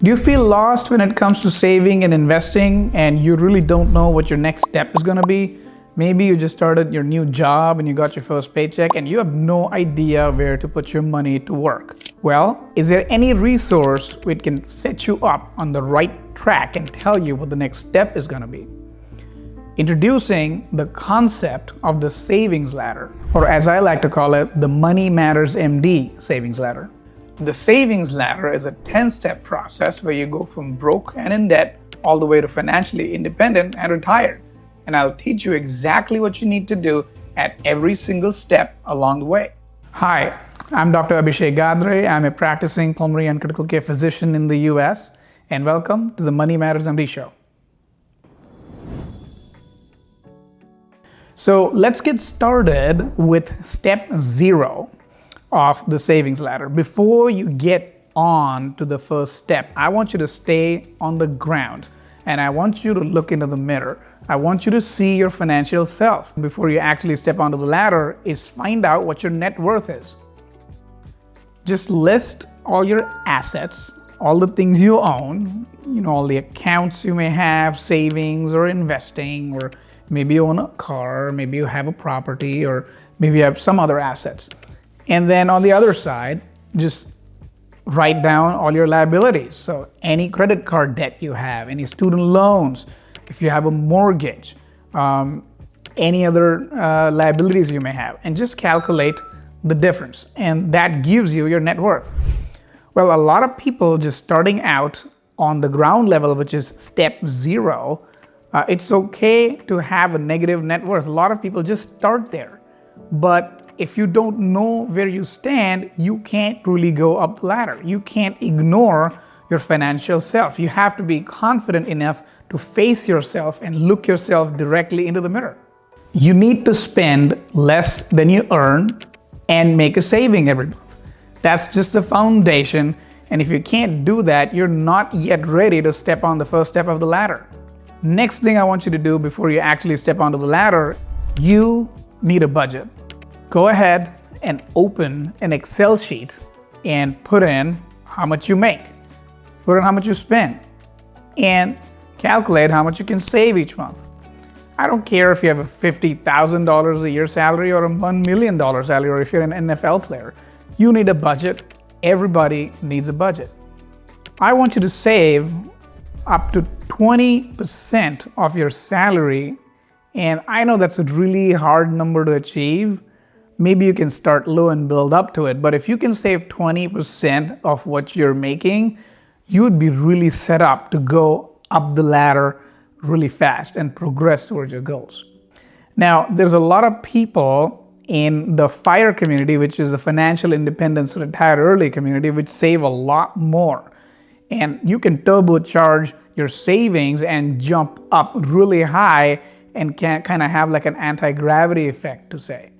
Do you feel lost when it comes to saving and investing and you really don't know what your next step is going to be? Maybe you just started your new job and you got your first paycheck and you have no idea where to put your money to work. Well, is there any resource which can set you up on the right track and tell you what the next step is going to be? Introducing the concept of the savings ladder, or as I like to call it, the Money Matters MD savings ladder. The savings ladder is a 10-step process where you go from broke and in debt all the way to financially independent and retired. And I'll teach you exactly what you need to do at every single step along the way. Hi, I'm Dr. Abhishek Gadre. I'm a practicing pulmonary and critical care physician in the US, and welcome to the Money Matters MD show. So let's get started with step 0 of the savings ladder. Before you get on to the first step, I want you to stay on the ground and I want you to look into the mirror. I want you to see your financial self. Before you actually step onto the ladder is find out what your net worth is. Just list all your assets, all the things you own, all the accounts you may have, savings or investing, or maybe you own a car, maybe you have a property, or maybe you have some other assets. And then on the other side, just write down all your liabilities. So any credit card debt you have, any student loans, if you have a mortgage, any other liabilities you may have, and just calculate the difference. And that gives you your net worth. Well, a lot of people just starting out on the ground level, which is step 0, it's okay to have a negative net worth. A lot of people just start there. But if you don't know where you stand, you can't really go up the ladder. You can't ignore your financial self. You have to be confident enough to face yourself and look yourself directly into the mirror. You need to spend less than you earn and make a saving every month. That's just the foundation. And if you can't do that, you're not yet ready to step on the first step of the ladder. Next thing I want you to do before you actually step onto the ladder, you need a budget. Go ahead and open an Excel sheet and put in how much you make, put in how much you spend, and calculate how much you can save each month. I don't care if you have a $50,000 a year salary or a $1 million salary, or if you're an NFL player. You need a budget. Everybody needs a budget. I want you to save up to 20% of your salary, and I know that's a really hard number to achieve. Maybe you can start low and build up to it, but if you can save 20% of what you're making, you would be really set up to go up the ladder really fast and progress towards your goals. Now, there's a lot of people in the FIRE community, which is the Financial Independence Retire Early community, which save a lot more. And you can turbocharge your savings and jump up really high and can kind of have like an anti-gravity effect to say.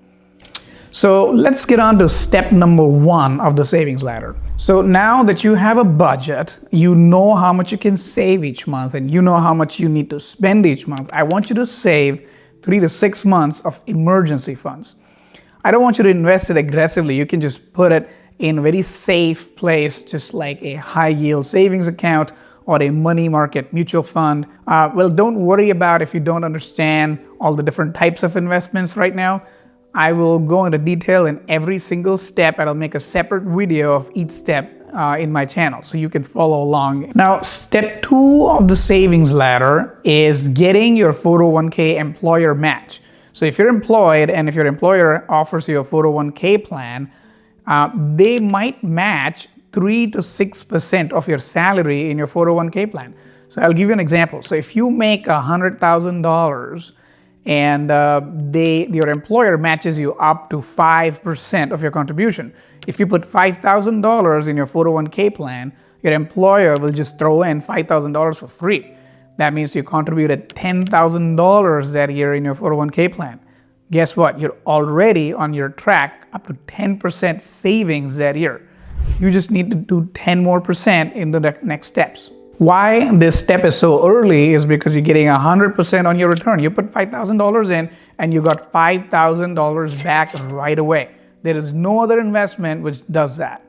So let's get on to step number 1 of the savings ladder. So now that you have a budget, you know how much you can save each month and you know how much you need to spend each month. I want you to save 3 to 6 months of emergency funds. I don't want you to invest it aggressively. You can just put it in a very safe place, just like a high yield savings account or a money market mutual fund. Well, don't worry about if you don't understand all the different types of investments right now. I will go into detail in every single step, and I'll make a separate video of each step in my channel so you can follow along. Now, step 2 of the savings ladder is getting your 401k employer match. So if you're employed and if your employer offers you a 401k plan, they might match 3 to 6% of your salary in your 401k plan. So I'll give you an example. So if you make $100,000 and your employer matches you up to 5% of your contribution. If you put $5,000 in your 401k plan, your employer will just throw in $5,000 for free. That means you contributed $10,000 that year in your 401k plan. Guess what? You're already on your track up to 10% savings that year. You just need to do 10 more % in the next steps. Why this step is so early is because you're getting 100% on your return. You put $5,000 in and you got $5,000 back right away. There is no other investment which does that.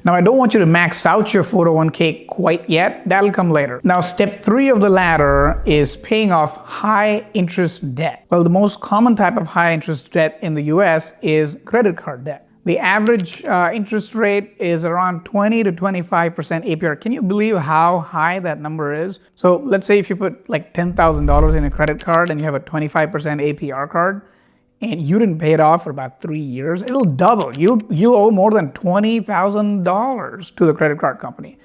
Now, I don't want you to max out your 401k quite yet. That'll come later. Now, step 3 of the ladder is paying off high interest debt. Well, the most common type of high interest debt in the US is credit card debt. The average interest rate is around 20 to 25% APR. Can you believe how high that number is? So let's say if you put like $10,000 in a credit card and you have a 25% APR card, and you didn't pay it off for about 3 years, it'll double. You owe more than $20,000 to the credit card company.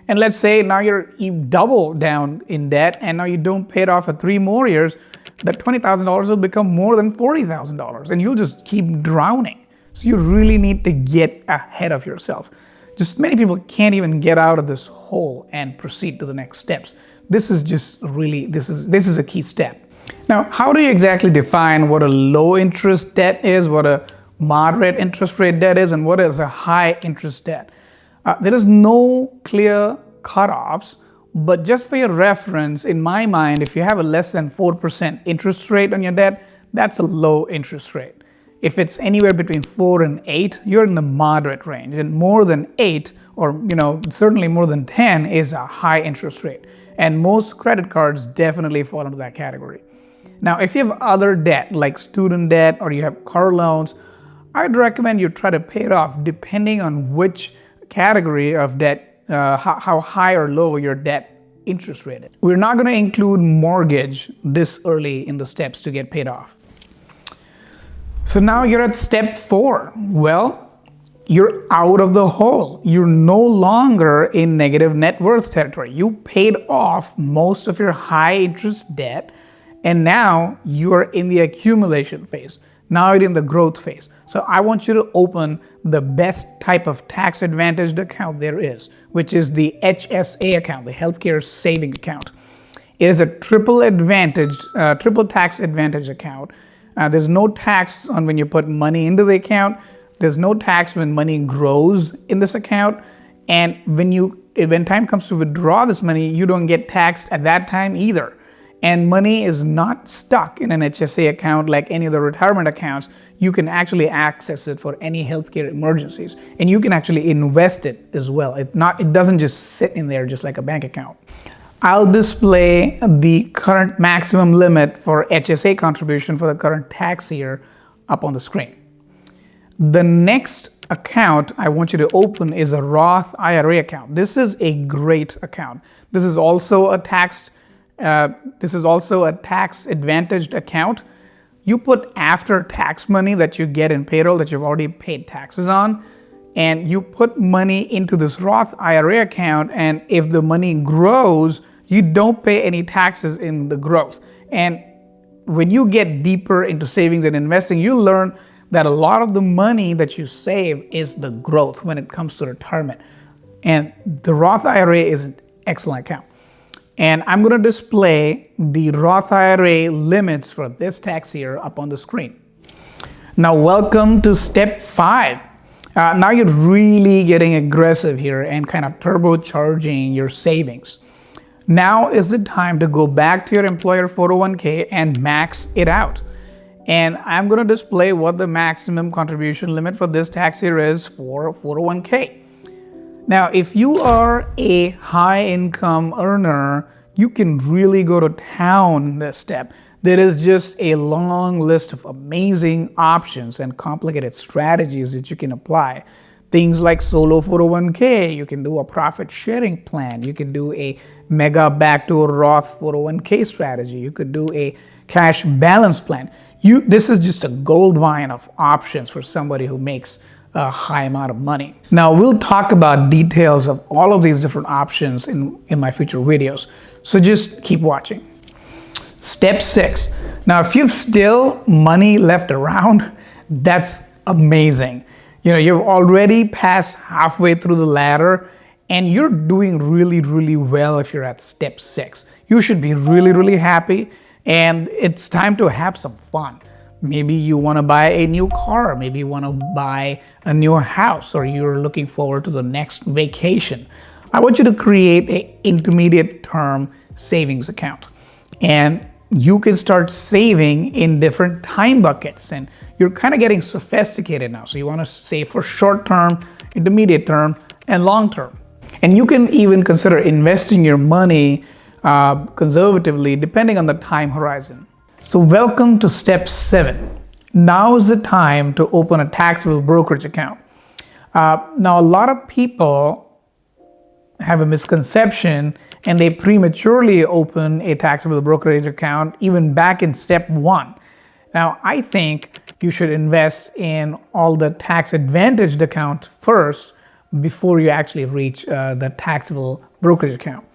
And let's say now you double down in debt and now you don't pay it off for 3 more years, that $20,000 will become more than $40,000 and you'll just keep drowning. So you really need to get ahead of yourself. Just many people can't even get out of this hole and proceed to the next steps. This is just really, this is a key step. Now, how do you exactly define what a low interest debt is, what a moderate interest rate debt is, and what is a high interest debt? There is no clear cutoffs, but just for your reference, in my mind, if you have a less than 4% interest rate on your debt, that's a low interest rate. If it's anywhere between 4 and 8, you're in the moderate range, and more than 8, or certainly more than 10, is a high interest rate. And most credit cards definitely fall into that category. Now, if you have other debt, like student debt or you have car loans, I'd recommend you try to pay it off depending on which category of debt, how high or low your debt interest rate is. We're not going to include mortgage this early in the steps to get paid off. So now you're at step 4. Well, you're out of the hole. You're no longer in negative net worth territory. You paid off most of your high interest debt, and now you are in the accumulation phase. Now you're in the growth phase. So I want you to open the best type of tax advantaged account there is, which is the HSA account, the healthcare saving account. It is a triple tax advantage account. There's no tax on when you put money into the account. There's no tax when money grows in this account. And when time comes to withdraw this money, you don't get taxed at that time either. And money is not stuck in an HSA account like any other retirement accounts. You can actually access it for any healthcare emergencies. And you can actually invest it as well. It doesn't just sit in there just like a bank account. I'll display the current maximum limit for HSA contribution for the current tax year up on the screen. The next account I want you to open is a Roth IRA account. This is a great account. This is also a tax advantaged account. You put after tax money that you get in payroll that you've already paid taxes on, and you put money into this Roth IRA account, and if the money grows, you don't pay any taxes in the growth. And when you get deeper into savings and investing, you learn that a lot of the money that you save is the growth when it comes to retirement. And the Roth IRA is an excellent account. And I'm going to display the Roth IRA limits for this tax year up on the screen. Now, welcome to step 5. Now you're really getting aggressive here and kind of turbocharging your savings. Now is the time to go back to your employer 401k and max it out. And I'm going to display what the maximum contribution limit for this tax year is for 401k. Now, if you are a high income earner, you can really go to town in this step. There is just a long list of amazing options and complicated strategies that you can apply. Things like solo 401k, you can do a profit sharing plan, you can do a mega backdoor Roth 401k strategy, you could do a cash balance plan. This is just a gold mine of options for somebody who makes a high amount of money. Now, we'll talk about details of all of these different options in my future videos. So just keep watching. Step 6. Now, if you've still money left around, that's amazing. You've already passed halfway through the ladder and you're doing really, really well if you're at step 6. You should be really, really happy, and it's time to have some fun. Maybe you want to buy a new car, maybe you want to buy a new house, or you're looking forward to the next vacation. I want you to create an intermediate term savings account. And you can start saving in different time buckets, and you're kind of getting sophisticated now. So you want to save for short term, intermediate term, and long term. And you can even consider investing your money conservatively depending on the time horizon. So welcome to step 7. Now is the time to open a taxable brokerage account. Now a lot of people have a misconception and they prematurely open a taxable brokerage account even back in step 1. Now I think you should invest in all the tax advantaged accounts first before you actually reach the taxable brokerage account.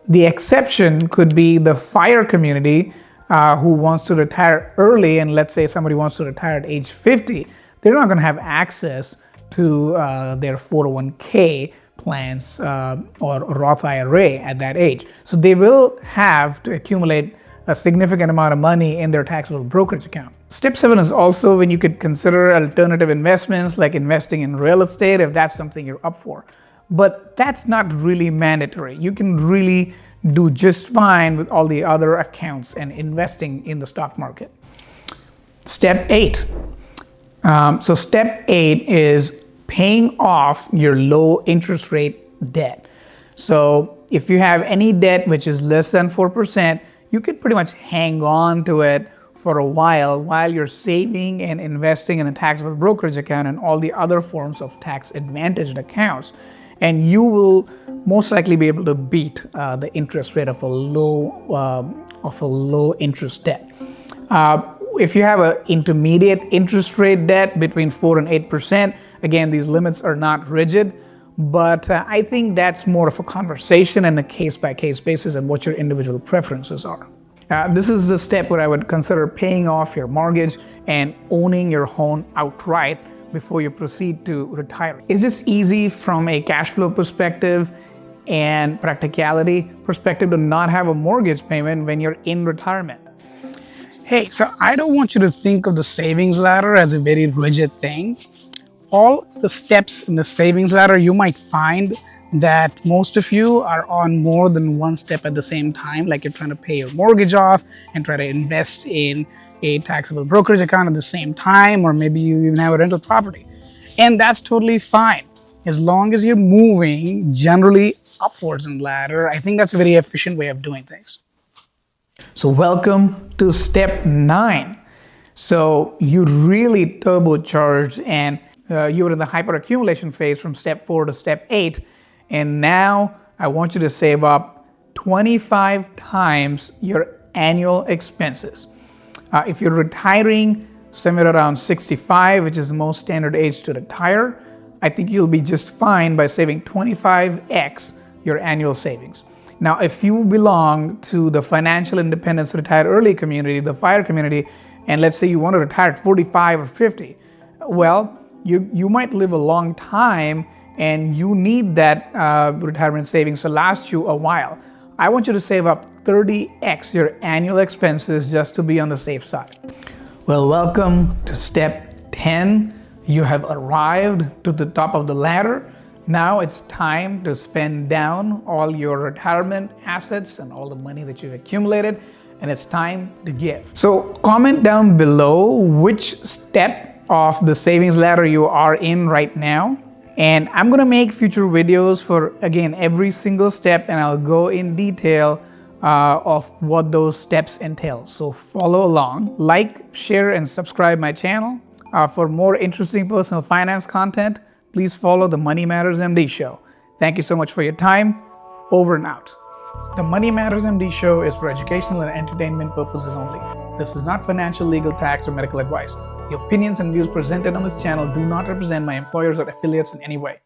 The exception could be the FIRE community who wants to retire early, and let's say somebody wants to retire at age 50, they're not going to have access to their 401k plans or Roth IRA at that age. So they will have to accumulate a significant amount of money in their taxable brokerage account. Step 7 is also when you could consider alternative investments like investing in real estate if that's something you're up for. But that's not really mandatory. You can really do just fine with all the other accounts and investing in the stock market. Step 8. So step 8 is paying off your low interest rate debt. So if you have any debt which is less than 4%, you could pretty much hang on to it for a while you're saving and investing in a taxable brokerage account and all the other forms of tax advantaged accounts. And you will most likely be able to beat the interest rate of a low interest debt. If you have an intermediate interest rate debt between 4 and 8%, again, these limits are not rigid, but I think that's more of a conversation and a case-by-case basis and what your individual preferences are. This is the step where I would consider paying off your mortgage and owning your home outright before you proceed to retire. Is this easy from a cash flow perspective and practicality perspective to not have a mortgage payment when you're in retirement? Hey, so I don't want you to think of the savings ladder as a very rigid thing. All the steps in the savings ladder, you might find that most of you are on more than one step at the same time, like you're trying to pay your mortgage off and try to invest in a taxable brokerage account at the same time, or maybe you even have a rental property. And that's totally fine. As long as you're moving generally upwards in the ladder, I think that's a very efficient way of doing things. So welcome to step 9. So you really turbocharged and you were in the hyperaccumulation phase from step 4 to step 8. And now I want you to save up 25 times your annual expenses. If you're retiring somewhere around 65, which is the most standard age to retire, I think you'll be just fine by saving 25x your annual savings. Now, if you belong to the financial independence retire early community, the FIRE community, and let's say you want to retire at 45 or 50, well, you might live a long time and you need that retirement savings to last you a while. I want you to save up 30x your annual expenses just to be on the safe side. Well, welcome to step 10. You have arrived to the top of the ladder. Now it's time to spend down all your retirement assets and all the money that you've accumulated, and it's time to give. So comment down below which step of the savings ladder you are in right now. And I'm gonna make future videos for, again, every single step, and I'll go in detail of what those steps entail. So follow along, like, share, and subscribe my channel. For more interesting personal finance content, please follow the Money Matters MD show. Thank you so much for your time. Over and out. The Money Matters MD show is for educational and entertainment purposes only. This is not financial, legal, tax, or medical advice. The opinions and views presented on this channel do not represent my employers or affiliates in any way.